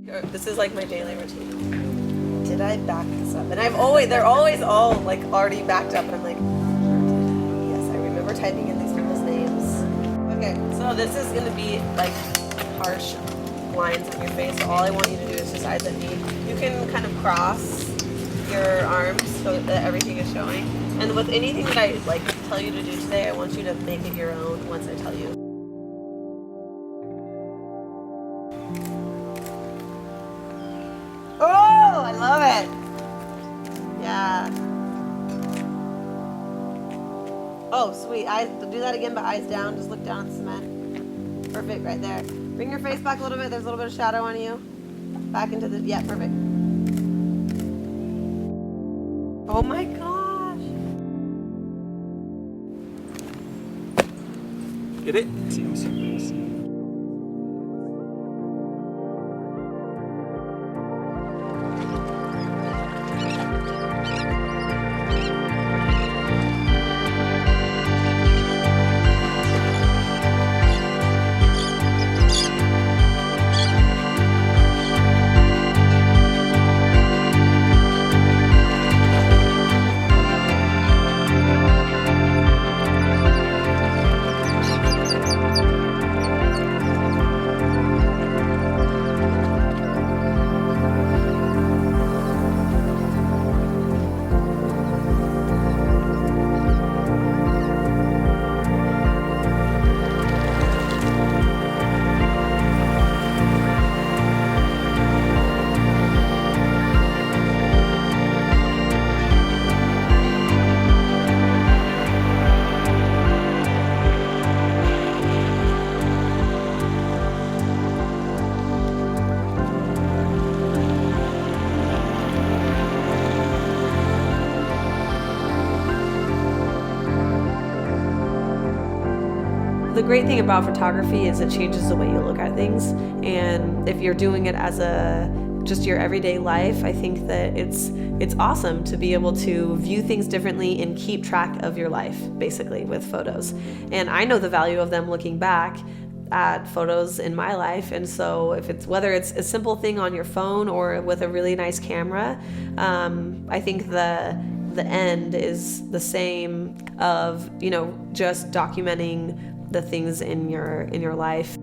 This is like my daily routine. Did I back this up? And they're always all like already backed up, and I'm like, yes, I remember typing in these people's names. Okay, so this is gonna be like harsh lines on your face. So all I want you to do is just eyes at me. You can kind of cross your arms so that everything is showing. And with anything that I like tell you to do today, I want you to make it your own once I tell you. Oh, I love it. Yeah. Oh, sweet. Eyes, do that again, but eyes down. Just look down at the cement. Perfect, right there. Bring your face back a little bit. There's a little bit of shadow on you. Back into the, yeah, perfect. Oh my gosh. Get it? The great thing about photography is it changes the way you look at things, and if you're doing it as just your everyday life, I think that it's awesome to be able to view things differently and keep track of your life, basically, with photos. And I know the value of them looking back at photos in my life, and so whether it's a simple thing on your phone or with a really nice camera, I think the end is the same of, just documenting the things in your life.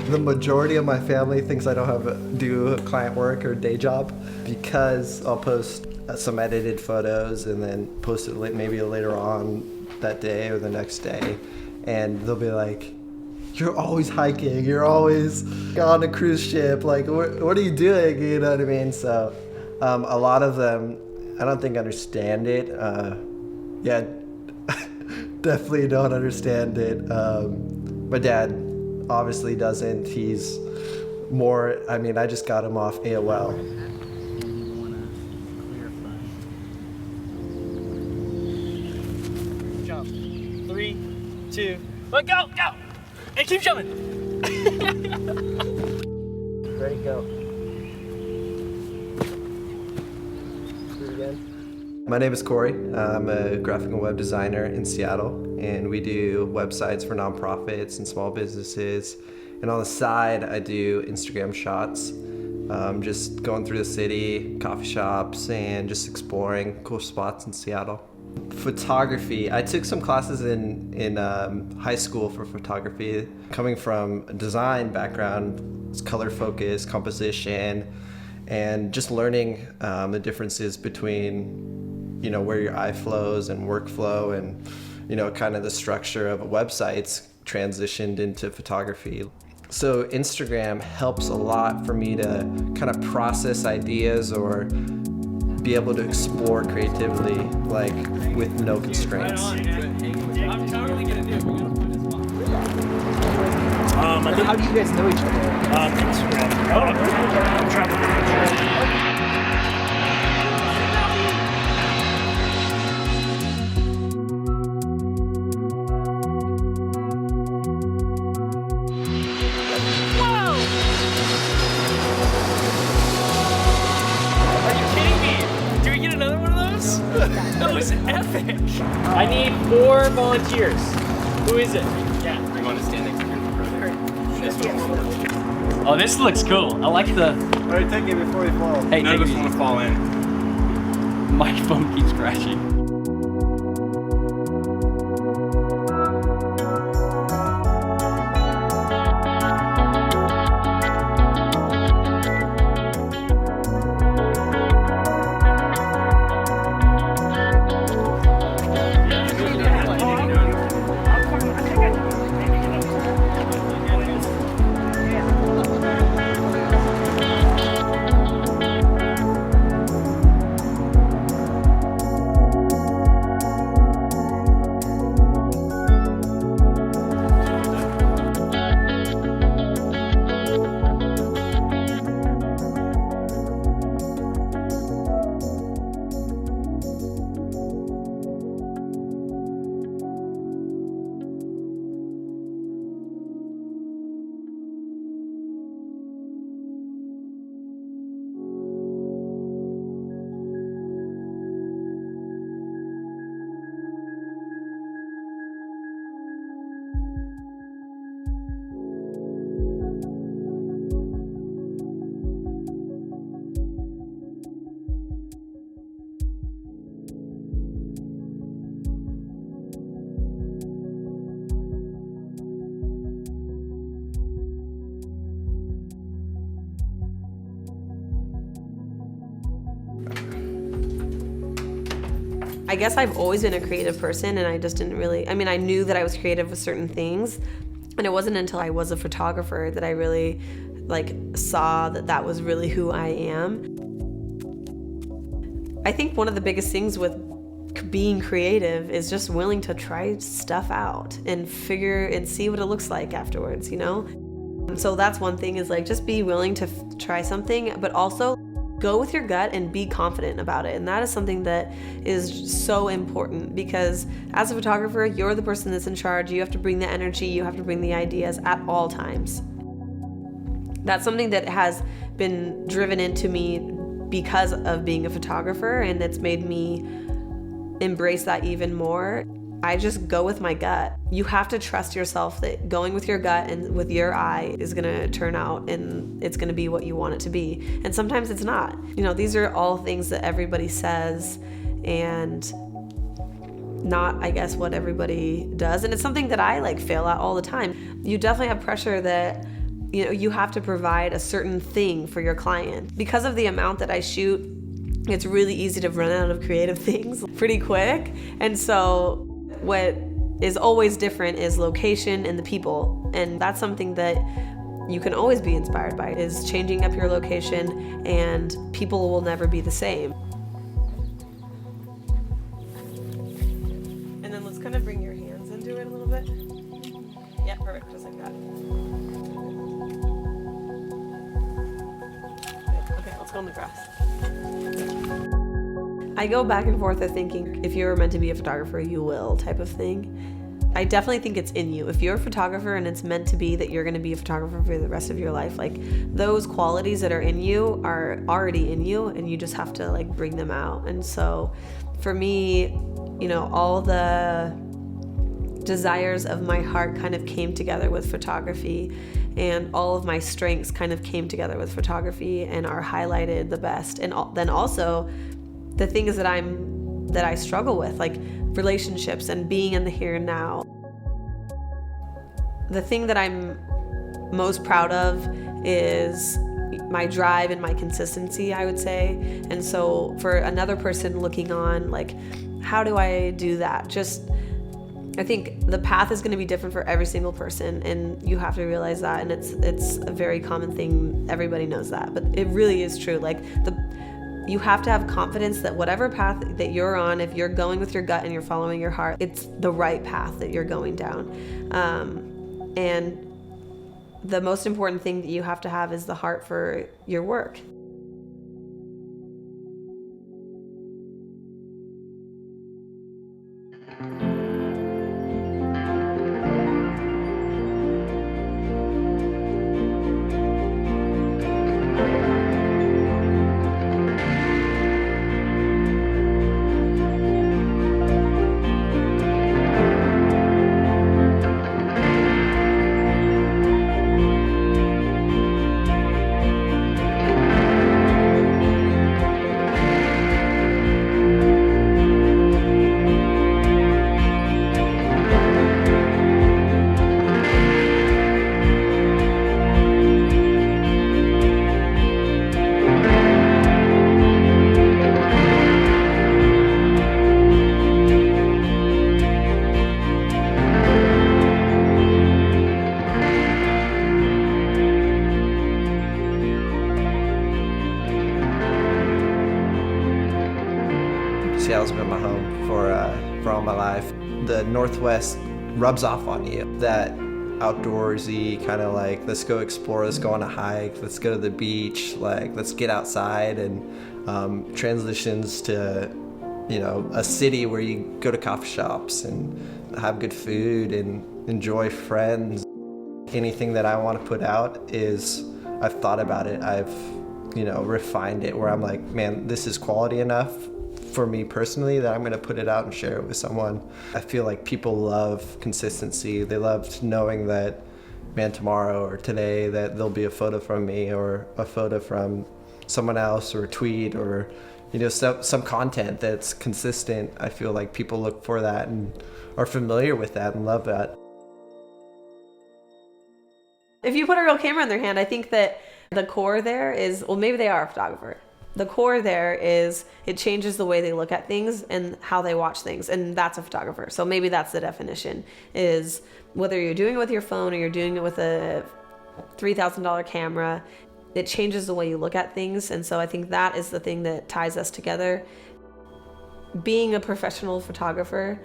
The majority of my family thinks I don't do client work or day job because I'll post some edited photos and then post it maybe later on that day or the next day, and they'll be like, "You're always hiking, you're always on a cruise ship, like what are you doing?" You know what I mean? So a lot of them, I don't think understand it. Definitely don't understand it. My dad obviously doesn't. He's more, I just got him off AOL. Jump. 3, 2, 1, go! And keep jumping! Ready, go. Do it again. My name is Cory. I'm a graphic and web designer in Seattle, and we do websites for nonprofits and small businesses. And on the side, I do Instagram shots, just going through the city, coffee shops, and just exploring cool spots in Seattle. Photography, I took some classes in high school for photography. Coming from a design background, it's color focus, composition, and just learning the differences between where your eye flows and workflow, and kind of the structure of a website's transitioned into photography. So Instagram helps a lot for me to kind of process ideas or be able to explore creatively, like with no constraints. I'm totally gonna do it. How do you guys know each other? Instagram. I'm traveling with Instagram. That was epic! I need 4 volunteers. Who is it? Yeah. You want to stand next to your brother? This one. Oh, this looks cool. I like the... Alright, take it before we fall. Hey, None take of it us want easy. to fall in. My phone keeps crashing. I guess I've always been a creative person, and I just didn't really, I mean, I knew that I was creative with certain things, and it wasn't until I was a photographer that I really saw that that was really who I am. I think one of the biggest things with being creative is just willing to try stuff out and figure and see what it looks like afterwards, you know? So that's one thing, is just be willing to try something, but also go with your gut and be confident about it. And that is something that is so important, because as a photographer, you're the person that's in charge. You have to bring the energy, you have to bring the ideas at all times. That's something that has been driven into me because of being a photographer, and it's made me embrace that even more. I just go with my gut. You have to trust yourself that going with your gut and with your eye is gonna turn out and it's gonna be what you want it to be. And sometimes it's not. You know, these are all things that everybody says and not, I guess, what everybody does. And it's something that I fail at all the time. You definitely have pressure that, you know, you have to provide a certain thing for your client. Because of the amount that I shoot, it's really easy to run out of creative things pretty quick. And so what is always different is location and the people. And that's something that you can always be inspired by, is changing up your location, and people will never be the same. And then let's kind of bring your hands into it a little bit. Yeah, perfect, just like that. Okay, let's go in the grass. I go back and forth of thinking, if you're meant to be a photographer, you will, type of thing. I definitely think it's in you. If you're a photographer and it's meant to be that you're gonna be a photographer for the rest of your life, those qualities that are in you are already in you, and you just have to bring them out. And so for me, you know, all the desires of my heart kind of came together with photography, and all of my strengths kind of came together with photography and are highlighted the best. And then also the things that I struggle with, like relationships and being in the here and now. The thing that I'm most proud of is my drive and my consistency, I would say. And so for another person looking on, how do I do that? I think the path is going to be different for every single person, and you have to realize that. And it's a very common thing. Everybody knows that, but it really is true. You have to have confidence that whatever path that you're on, if you're going with your gut and you're following your heart, it's the right path that you're going down. And the most important thing that you have to have is the heart for your work. Seattle's been my home for all my life. The Northwest rubs off on you. That outdoorsy kind of like, let's go explore, let's go on a hike, let's go to the beach, like let's get outside, and transitions to, you know, a city where you go to coffee shops and have good food and enjoy friends. Anything that I want to put out is, I've thought about it, I've, you know, refined it where I'm like, man, this is quality enough for me personally that I'm going to put it out and share it with someone. I feel like people love consistency. They love knowing that, man, tomorrow or today that there'll be a photo from me or a photo from someone else or a tweet or, you know, some content that's consistent. I feel like people look for that and are familiar with that and love that. If you put a real camera in their hand, I think that the core there is, well, maybe they are a photographer. The core there is, it changes the way they look at things and how they watch things, and that's a photographer. So maybe that's the definition, is whether you're doing it with your phone or you're doing it with a $3,000 camera, it changes the way you look at things. And so I think that is the thing that ties us together. Being a professional photographer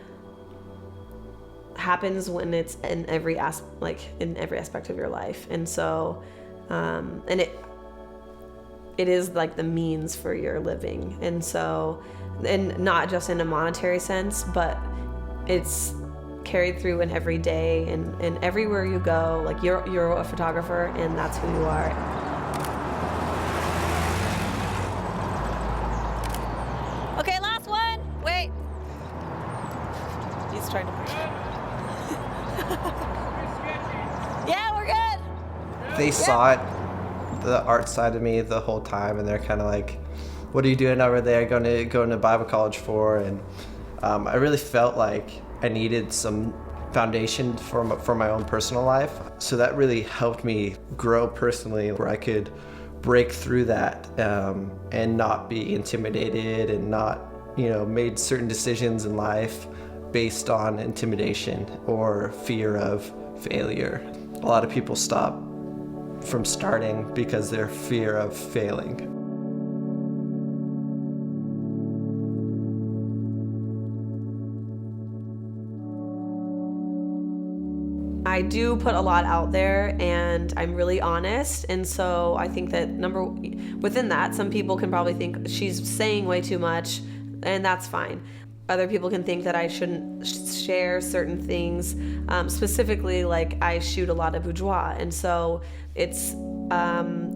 happens when it's in every aspect of your life. And so and it is like the means for your living. And so, and not just in a monetary sense, but it's carried through in every day and everywhere you go. Like you're a photographer and that's who you are. Okay, last one. Wait. He's trying to push it. Yeah, we're good. They saw it, the art side of me the whole time, and they're kind of like, what are you doing over there, going to Bible college for? And I really felt like I needed some foundation for my own personal life. So that really helped me grow personally, where I could break through that and not be intimidated and not, you know, made certain decisions in life based on intimidation or fear of failure. A lot of people stop from starting because their fear of failing. I do put a lot out there and I'm really honest, and so I think that within that, some people can probably think she's saying way too much, and that's fine. Other people can think that I shouldn't share certain things, specifically like I shoot a lot of boudoir, and so it's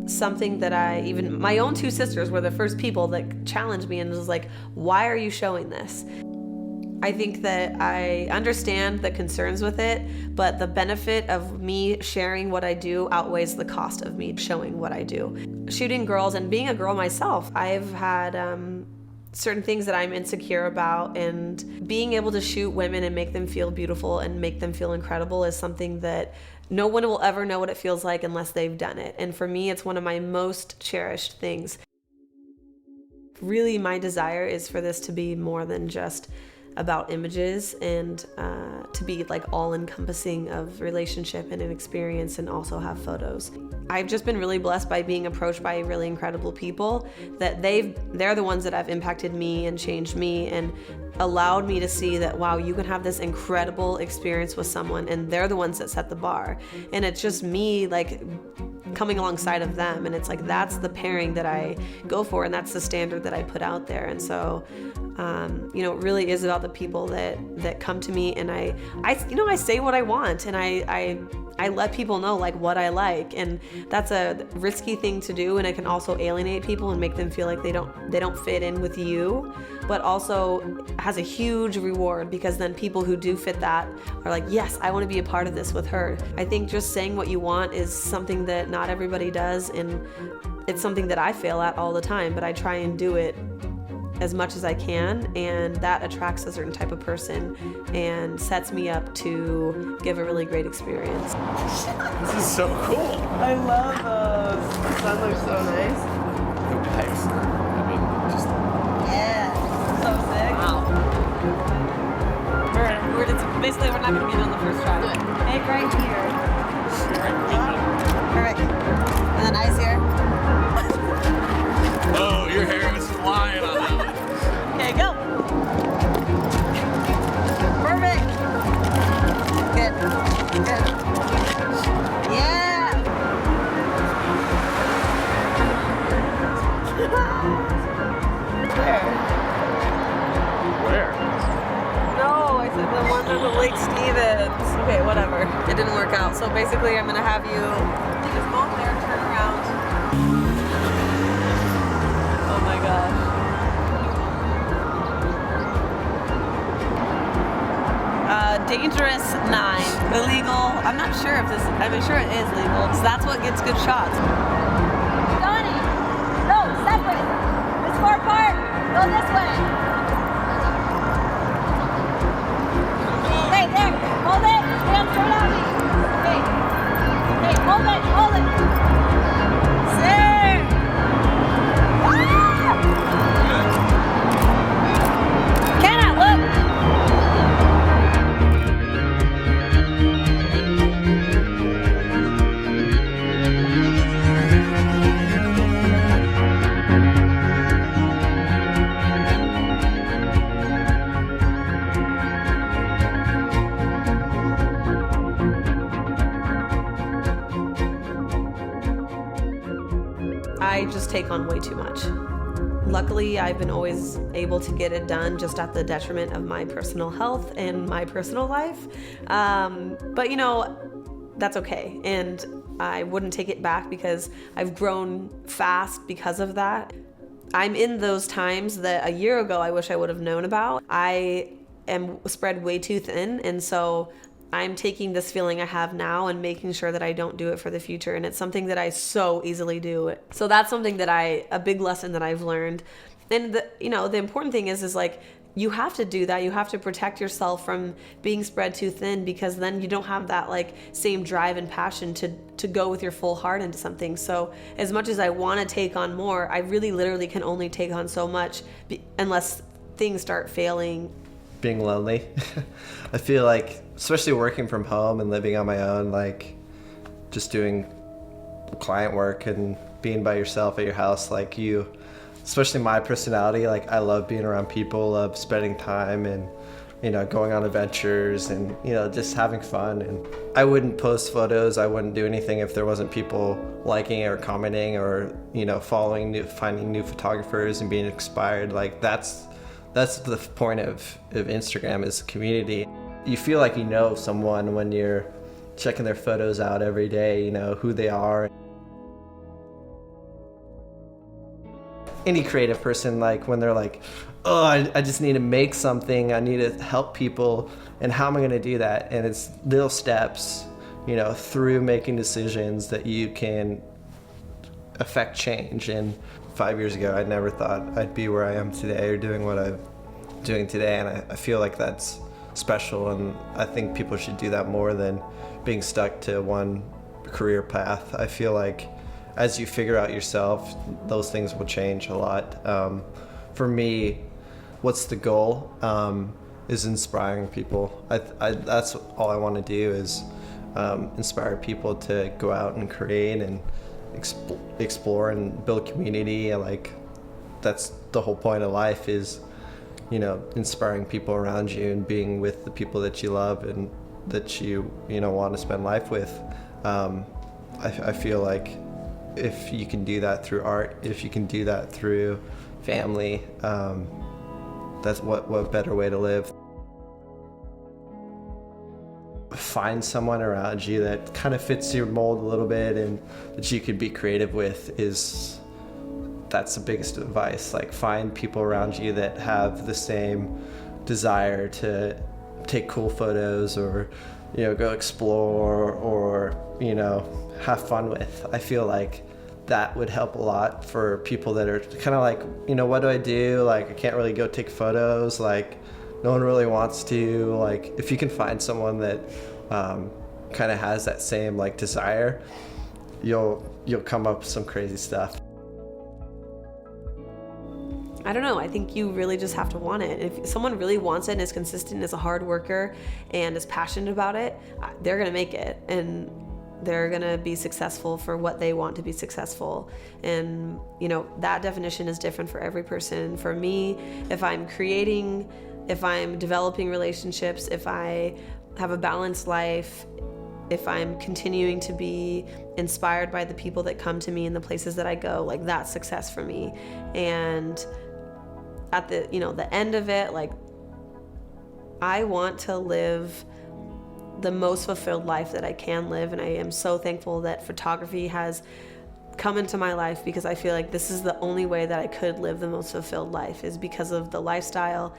something that even my own two sisters were the first people that challenged me and was like, why are you showing this? I think that I understand the concerns with it, but the benefit of me sharing what I do outweighs the cost of me showing what I do. Shooting girls and being a girl myself, I've had certain things that I'm insecure about, and being able to shoot women and make them feel beautiful and make them feel incredible is something that no one will ever know what it feels like unless they've done it. And for me, it's one of my most cherished things. Really, my desire is for this to be more than just about images, and to be like all-encompassing of relationship and an experience, and also have photos. I've just been really blessed by being approached by really incredible people that they're the ones that have impacted me and changed me and allowed me to see that, wow, you can have this incredible experience with someone, and they're the ones that set the bar. And it's just me like coming alongside of them, and it's like that's the pairing that I go for, and that's the standard that I put out there. And so you know, it really is about the people that come to me, and I say what I want, and I let people know like what I like, and that's a risky thing to do, and it can also alienate people and make them feel like they don't fit in with you, but also has a huge reward, because then people who do fit that are like, yes, I want to be a part of this with her. I think just saying what you want is something that not everybody does, and it's something that I fail at all the time, but I try and do it as much as I can, and that attracts a certain type of person and sets me up to give a really great experience. This is so cool. I love those. The sun looks so nice. Nice. I mean, just Yeah. So sick. Wow. Basically, we're not going to get on the first try. Good. Egg right here. Perfect. And then eyes here. oh, your hair is flying on that one. Okay, go. basically I'm gonna have you take us both there, turn around. Oh my gosh. Dangerous 9. Illegal. I'm not sure if this, I'm sure it is legal. So that's what gets good shots. Donnie! No, separate! It's far apart! Go this way! Hey, there! Hold it! Stand straight on me! Hey! Hey, hold it! Hold it! Sir! Ah! Cannot look! I just take on way too much. Luckily, I've been always able to get it done just at the detriment of my personal health and my personal life. But you know, that's okay. And I wouldn't take it back because I've grown fast because of that. I'm in those times that a year ago I wish I would have known about. I am spread way too thin, and so I'm taking this feeling I have now and making sure that I don't do it for the future. And it's something that I so easily do. So that's something that a big lesson that I've learned. And the important thing is like, you have to do that. You have to protect yourself from being spread too thin, because then you don't have that like same drive and passion to go with your full heart into something. So as much as I want to take on more, I really literally can only take on so much unless things start failing. Being lonely. I feel like, especially working from home and living on my own, like just doing client work and being by yourself at your house, like especially my personality, like I love being around people, love spending time and, going on adventures and, just having fun. And I wouldn't post photos, I wouldn't do anything if there wasn't people liking or commenting or, finding new photographers and being inspired. Like that's the point of Instagram, is community. You feel like you know someone when you're checking their photos out every day, who they are. Any creative person, like when they're like, oh, I just need to make something, I need to help people, and how am I gonna do that? And it's little steps, through making decisions that you can affect change. And 5 years ago, I never thought I'd be where I am today or doing what I'm doing today, and I feel like that's special, and I think people should do that more than being stuck to one career path. I feel like as you figure out yourself, those things will change a lot. For me, what's the goal? Is inspiring people. That's all I want to do, is inspire people to go out and create and explore and build community. And like, that's the whole point of life, is inspiring people around you and being with the people that you love and that you want to spend life with. I feel like if you can do that through art, if you can do that through family, that's what better way to live. Find someone around you that kind of fits your mold a little bit and that you could be creative with. That's the biggest advice. Like, find people around you that have the same desire to take cool photos or go explore or have fun with. I feel like that would help a lot for people that are kind of like, what do I do? Like, I can't really go take photos. Like, no one really wants to. Like, if you can find someone that kind of has that same like desire, you'll come up with some crazy stuff. I don't know. I think you really just have to want it. If someone really wants it and is consistent, is a hard worker, and is passionate about it, they're going to make it. And they're going to be successful for what they want to be successful. And, that definition is different for every person. For me, if I'm creating, if I'm developing relationships, if I have a balanced life, if I'm continuing to be inspired by the people that come to me and the places that I go, like, that's success for me. And at the, the end of it, like, I want to live the most fulfilled life that I can live. And I am so thankful that photography has come into my life, because I feel like this is the only way that I could live the most fulfilled life, is because of the lifestyle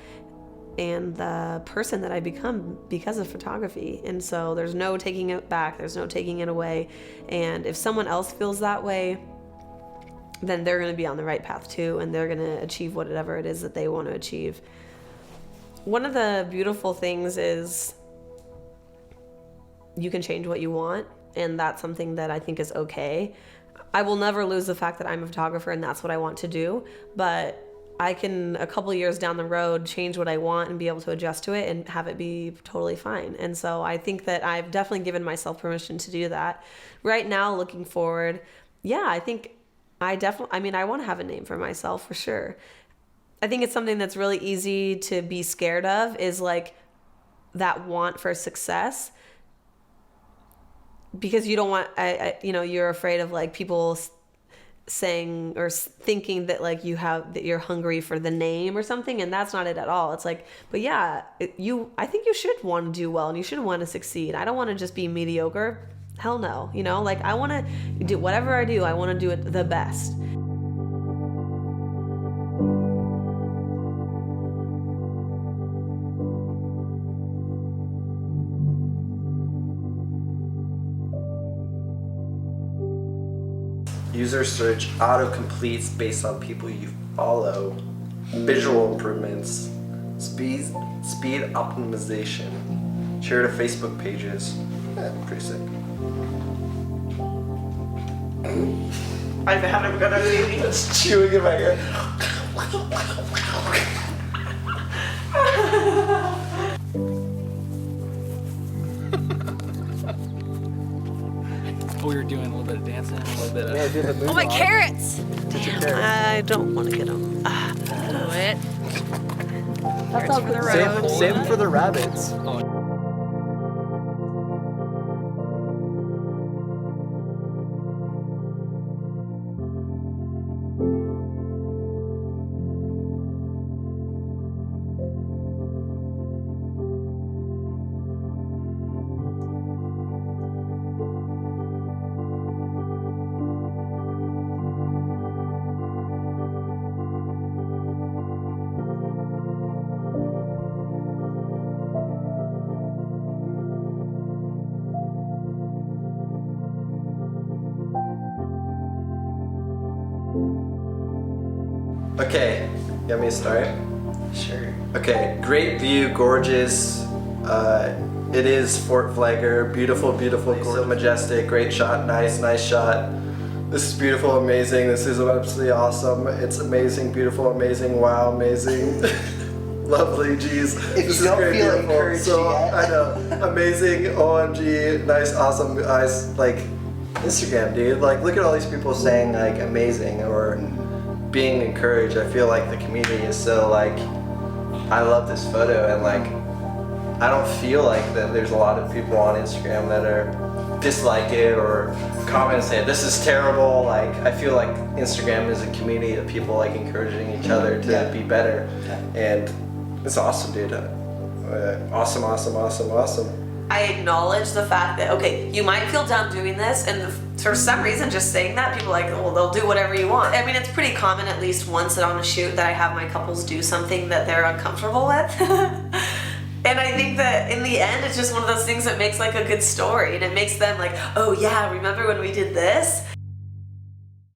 and the person that I become because of photography. And so there's no taking it back, there's no taking it away. And if someone else feels that way, then they're going to be on the right path too, and they're going to achieve whatever it is that they want to achieve. One of the beautiful things is you can change what you want, and that's something that I think is okay. I will never lose the fact that I'm a photographer and that's what I want to do, but I can, a couple years down the road, change what I want and be able to adjust to it and have it be totally fine. And so I think that I've definitely given myself permission to do that. Right now, looking forward, yeah, I think I want to have a name for myself for sure. I think it's something that's really easy to be scared of, is like that want for success, because you don't want, you're afraid of like people saying or thinking that like that you're hungry for the name or something, and that's not it at all. It's like, but yeah, I think you should want to do well and you should want to succeed. I don't want to just be mediocre. Hell no. Like I want to do whatever I do, I want to do it the best. User search auto-completes based on people you follow. Visual improvements. Speed optimization. Share to Facebook pages. Yeah, pretty sick. I haven't got anything. It's chewing in my ear. We were doing a little bit of dancing, a little bit of... Yeah, do the move. Oh, my carrots! I don't want to get them. Do it. Carrots for the road. Same for the rabbits. Okay, you want me to start? Sure. Okay, great view, gorgeous. It is Fort Flagler, beautiful, beautiful, so majestic, great shot, nice shot. This is beautiful, amazing. This is absolutely awesome. It's amazing, beautiful, amazing, wow, amazing. Lovely, geez. This is great, beautiful. So, I know, amazing, OMG, nice, awesome, guys. Like, Instagram, dude. Like, look at all these people saying, like, amazing, or being encouraged. I feel like the community is so like, I love this photo, and like I don't feel like that there's a lot of people on Instagram that are dislike it or comment and say this is terrible. Like I feel like Instagram is a community of people like encouraging each other to be better, and it's awesome, dude. Awesome. I acknowledge the fact that, okay, you might feel dumb doing this, and for some reason just saying that, people are like, well, they'll do whatever you want. I mean, it's pretty common at least once on a shoot that I have my couples do something that they're uncomfortable with. And I think that in the end, it's just one of those things that makes like a good story, and it makes them like, oh yeah, remember when we did this?